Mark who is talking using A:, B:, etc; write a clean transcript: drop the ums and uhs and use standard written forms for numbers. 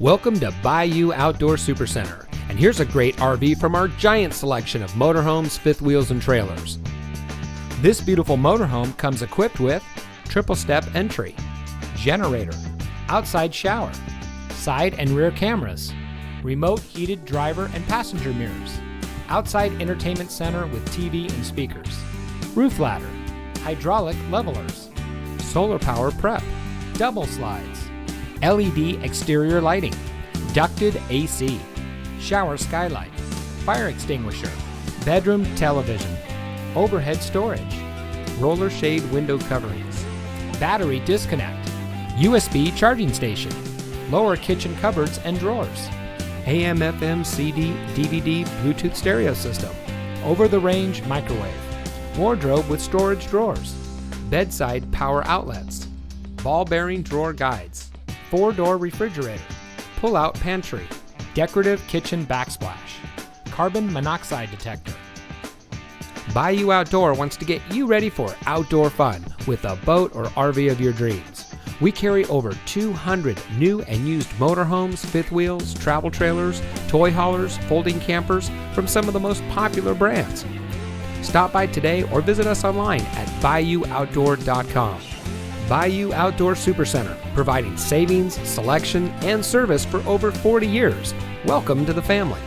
A: Welcome to Bayou Outdoor Supercenter, and here's a great RV from our giant selection of motorhomes, fifth wheels, and trailers. This beautiful motorhome comes equipped with triple step entry, generator, outside shower, side and rear cameras, remote heated driver and passenger mirrors, outside entertainment center with TV and speakers, roof ladder, hydraulic levelers, solar power prep, double slides, LED exterior lighting, ducted AC, shower skylight, fire extinguisher, bedroom television, overhead storage, roller shade window coverings, battery disconnect, USB charging station, lower kitchen cupboards and drawers, AM, FM, CD, DVD, Bluetooth stereo system, over-the-range microwave, wardrobe with storage drawers, bedside power outlets, ball bearing drawer guides, 4-door refrigerator, pull-out pantry, decorative kitchen backsplash, carbon monoxide detector. Bayou Outdoor wants to get you ready for outdoor fun with a boat or RV of your dreams. We carry over 200 new and used motorhomes, fifth wheels, travel trailers, toy haulers, folding campers from some of the most popular brands. Stop by today or visit us online at BayouOutdoor.com. Bayou Outdoor Supercenter, providing savings, selection, and service for over 40 years. Welcome to the family.